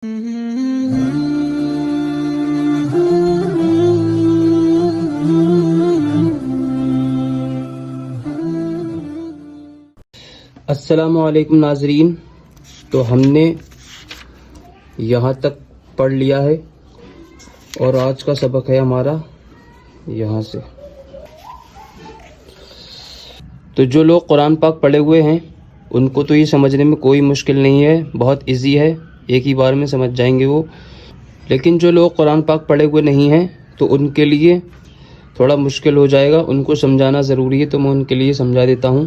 السلام علیکم ناظرین، تو ہم نے یہاں تک پڑھ لیا ہے اور آج کا سبق ہے ہمارا یہاں سے۔ تو جو لوگ قرآن پاک پڑھے ہوئے ہیں ان کو تو یہ سمجھنے میں کوئی مشکل نہیں ہے، بہت ایزی ہے، ایک ہی بار میں سمجھ جائیں گے وہ۔ لیکن جو لوگ قرآن پاک پڑھے ہوئے نہیں ہیں تو ان کے لیے تھوڑا مشکل ہو جائے گا، ان کو سمجھانا ضروری ہے، تو میں ان کے لیے سمجھا دیتا ہوں۔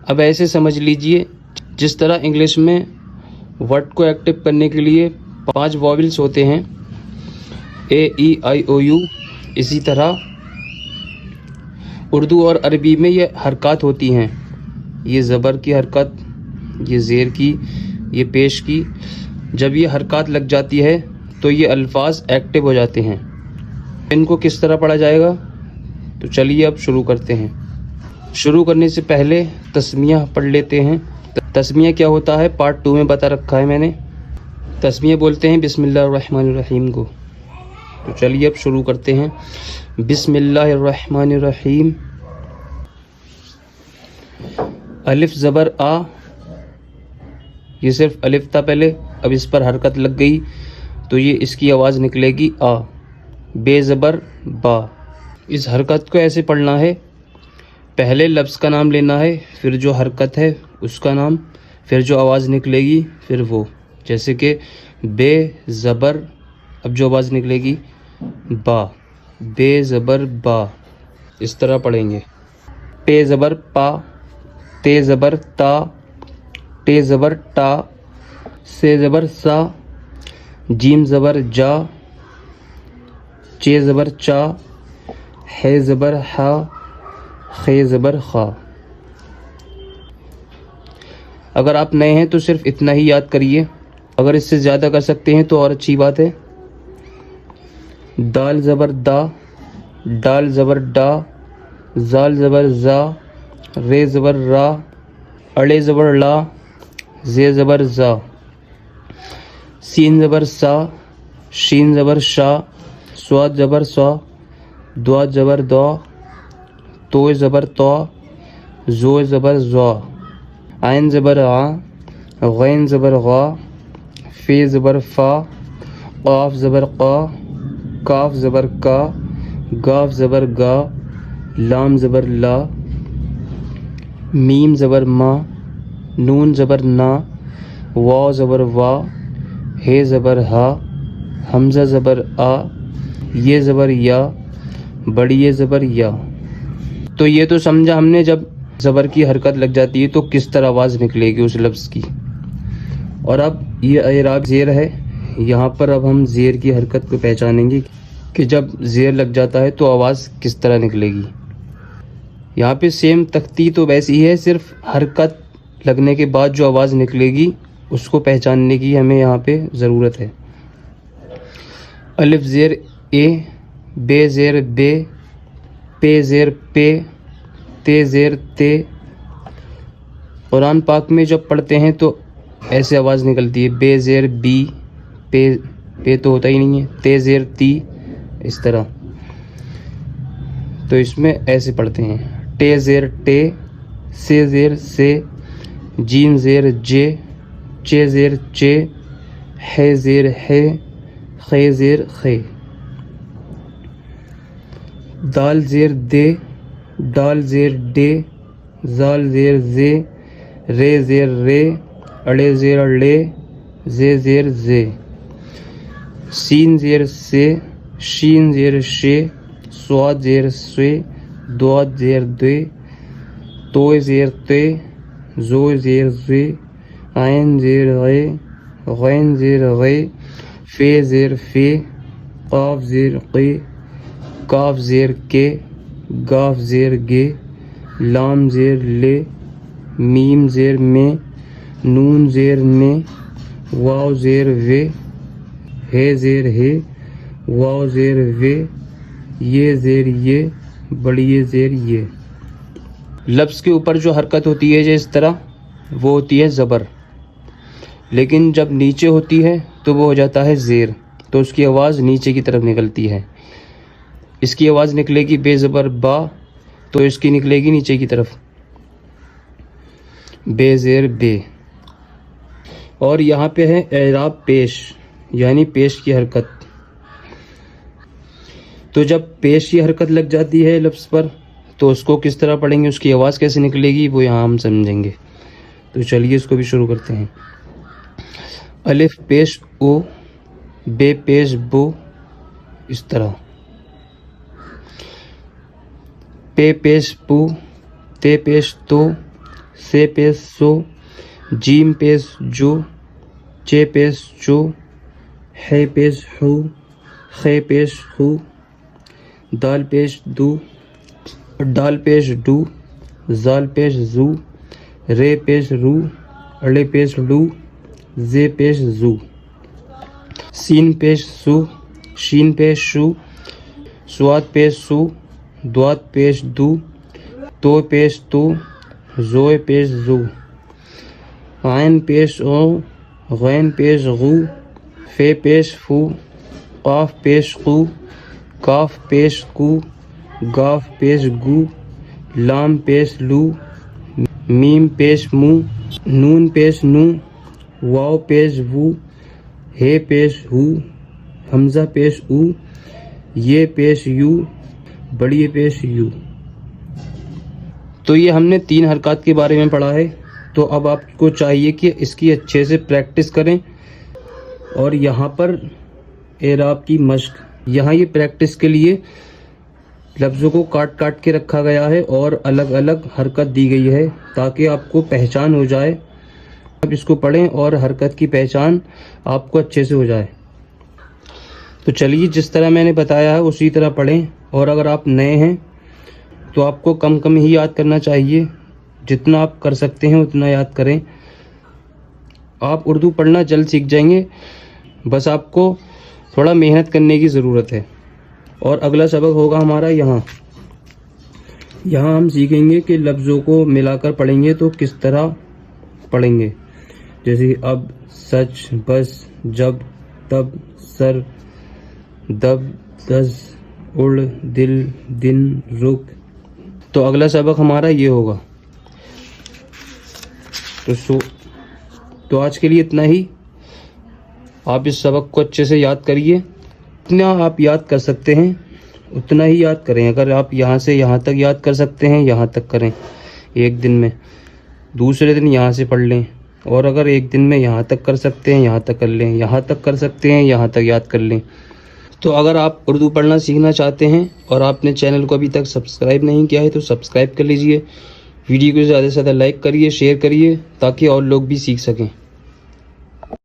اب ایسے سمجھ لیجئے، جس طرح انگلش میں ورڈ کو ایکٹیو کرنے کے لیے 5 واولز ہوتے ہیں، اے ای آئی او یو، اسی طرح اردو اور عربی میں یہ حرکات ہوتی ہیں، یہ زبر کی حرکت، یہ زیر کی، یہ پیش کی۔ جب یہ حرکات لگ جاتی ہے تو یہ الفاظ ایکٹیو ہو جاتے ہیں۔ ان کو کس طرح پڑھا جائے گا؟ تو چلیے اب شروع کرتے ہیں۔ شروع کرنے سے پہلے تسمیہ پڑھ لیتے ہیں۔ تسمیہ کیا ہوتا ہے پارٹ 2 میں بتا رکھا ہے میں نے۔ تسمیہ بولتے ہیں بسم اللہ الرحمن الرحیم کو۔ تو چلیے اب شروع کرتے ہیں۔ بسم اللہ الرحمن الرحیم۔ الف زبر آ، یہ صرف الف تھا پہلے، اب اس پر حرکت لگ گئی تو یہ اس کی آواز نکلے گی آ۔ بے زبر با، اس حرکت کو ایسے پڑھنا ہے، پہلے لفظ کا نام لینا ہے، پھر جو حرکت ہے اس کا نام، پھر جو آواز نکلے گی پھر وہ، جیسے کہ بے زبر، اب جو آواز نکلے گی با، بے زبر با، اس طرح پڑھیں گے۔ پے زبر پا، تے زبر تا، ٹے زبر ٹا، سے زبر سا، جیم زبر جا، چے زبر چا، ہے زبر ہا، خے زبر خا۔ اگر آپ نئے ہیں تو صرف اتنا ہی یاد کریے، اگر اس سے زیادہ کر سکتے ہیں تو اور اچھی بات ہے۔ دال زبر دا، ڈال زبر ڈا، زال زبر زا، رے زبر را، اڑے زبر لا، زے زبر زا، سین زبر سا، شین زبر شا، سواد زبر سا، دواد زبر دو، تو زبر تو، زو زبر زوا، عین زبر آ، غین زبر غا، فے زبر فا، قاف زبر قا، کاف زبر کا، گاف زبر گا، لام زبر لا، میم زبر ما، نون زبر نا، واو زبر وا، ہے زبر ہا، حمزہ زبر آ، یہ زبر یا، بڑی یہ زبر یا۔ تو یہ تو سمجھا ہم نے، جب زبر کی حرکت لگ جاتی ہے تو کس طرح آواز نکلے گی اس لفظ کی۔ اور اب یہ اعراب زیر ہے، یہاں پر اب ہم زیر کی حرکت کو پہچانیں گے کہ جب زیر لگ جاتا ہے تو آواز کس طرح نکلے گی۔ یہاں پہ سیم تختی تو ویسی ہے، صرف حرکت لگنے کے بعد جو آواز نکلے گی اس کو پہچاننے کی ہمیں یہاں پہ ضرورت ہے۔ الف زیر اے، بے زیر بے، پے زیر پے، تے زیر تے۔ قرآن پاک میں جب پڑھتے ہیں تو ایسے آواز نکلتی ہے، بے زیر بی، پے تو ہوتا ہی نہیں ہے، تے زیر تی، اس طرح۔ تو اس میں ایسے پڑھتے ہیں، ٹے زیر ٹے، سے زیر سے، جیم زیر جے، چے زیر چے، ہے زیر ہے، خے زیر خے۔ دال زیر دے، ڈال زیر ڈے، زال زیر زے، رے زیر رے، اڑے زیر اڑے، زے زیر زے۔ سین زیر سے، شین زیر شے، سواد زیر سوے، دواد زیر دے، توئے زیر تے، زو زیر زے، عین زیر غے، غین زیر غے، فے زیر فے، قاف زیر قے، کاف زیر کے، گاف زیر گے، لام زیر لے، میم زیر میں، نون زیر نے، واو زیر وے، ہے زیر ہے، واو زیر وے، یہ زیر یہ، بڑی زیر یہ۔ لفظ کے اوپر جو حرکت ہوتی ہے جو اس طرح، وہ ہوتی ہے زبر۔ لیکن جب نیچے ہوتی ہے تو وہ ہو جاتا ہے زیر، تو اس کی آواز نیچے کی طرف نکلتی ہے. اس کی آواز نکلے گی بے زبر با، تو اس کی نکلے گی نیچے کی طرف بے زیر بے. اور یہاں پہ ہے اعراب پیش، یعنی پیش کی حرکت. تو جب پیش کی حرکت لگ جاتی ہے لفظ پر تو اس کو کس طرح پڑھیں گے، اس کی آواز کیسے نکلے گی، وہ یہاں ہم سمجھیں گے. تو چلیے اس کو بھی شروع کرتے ہیں. الف پیش او، بے پیش بو، اس طرح. پے پیش پو، تے پیش تو، سے پیش سو، جیم پیش جو، چے پیش چو، ہے پیش ہو، خے پیش خو، دال پیش دو، ڈال پیش ڈو، زال پیش زو، رے پیش رو، اڑے پیش لو، زے پیش زو، سین پیش سو، شین پیش شو، سواد پیش سو، دوات پیش دو، تو پیش تو، زوئے پیش زو، عین پیش غو، غین پیش غو، فے پیش فو، قاف پیش قو، کاف پیش کو، گاف پیش گو، لام پیش لو، میم پیش مو، نون پیش نو، واو پیش وو، ہے پیش ہو، حمزہ پیش او، یہ پیش یو، بڑی پیش یو. تو یہ ہم نے 3 حرکات کے بارے میں پڑھا ہے. تو اب آپ کو چاہیے کہ اس کی اچھے سے پریکٹس کریں. اور یہاں پر اعراب کی مشق، یہاں یہ پریکٹس کے لیے لفظوں کو کاٹ کاٹ کے رکھا گیا ہے اور الگ الگ حرکت دی گئی ہے تاکہ آپ کو پہچان ہو جائے. اب اس کو پڑھیں اور حرکت کی پہچان آپ کو اچھے سے ہو جائے. تو چلیے جس طرح میں نے بتایا ہے اسی طرح پڑھیں. اور اگر آپ نئے ہیں تو آپ کو کم کم ہی یاد کرنا چاہیے، جتنا آپ کر سکتے ہیں اتنا یاد کریں. آپ اردو پڑھنا جلد سیکھ جائیں گے، بس آپ کو تھوڑا محنت کرنے کی ضرورت ہے. اور اگلا سبق ہوگا ہمارا یہاں ہم سیکھیں گے کہ لفظوں کو ملا کر پڑھیں گے تو کس طرح پڑھیں گے. جیسے اب، سچ، بس، جب، تب، سر، دب، دس، اڑ، دل، دن، رک. تو اگلا سبق ہمارا یہ ہوگا. تو آج کے لیے اتنا ہی. آپ اس سبق کو اچھے سے یاد کریے. اتنا آپ یاد کر سکتے ہیں اتنا ہی یاد کریں. اگر آپ یہاں سے یہاں تک یاد کر سکتے ہیں یہاں تک کریں ایک دن میں. دوسرے دن یہاں سے پڑھ لیں. اور اگر ایک دن میں یہاں تک کر سکتے ہیں یہاں تک کر لیں. یہاں تک کر سکتے ہیں یہاں تک یاد کر لیں. تو اگر آپ اردو پڑھنا سیکھنا چاہتے ہیں اور آپ نے چینل کو ابھی تک سبسکرائب نہیں کیا ہے تو سبسکرائب کر لیجئے. ویڈیو کو زیادہ سے زیادہ لائک کریے، شیئر کریے تاکہ اور لوگ بھی سیکھ سکیں.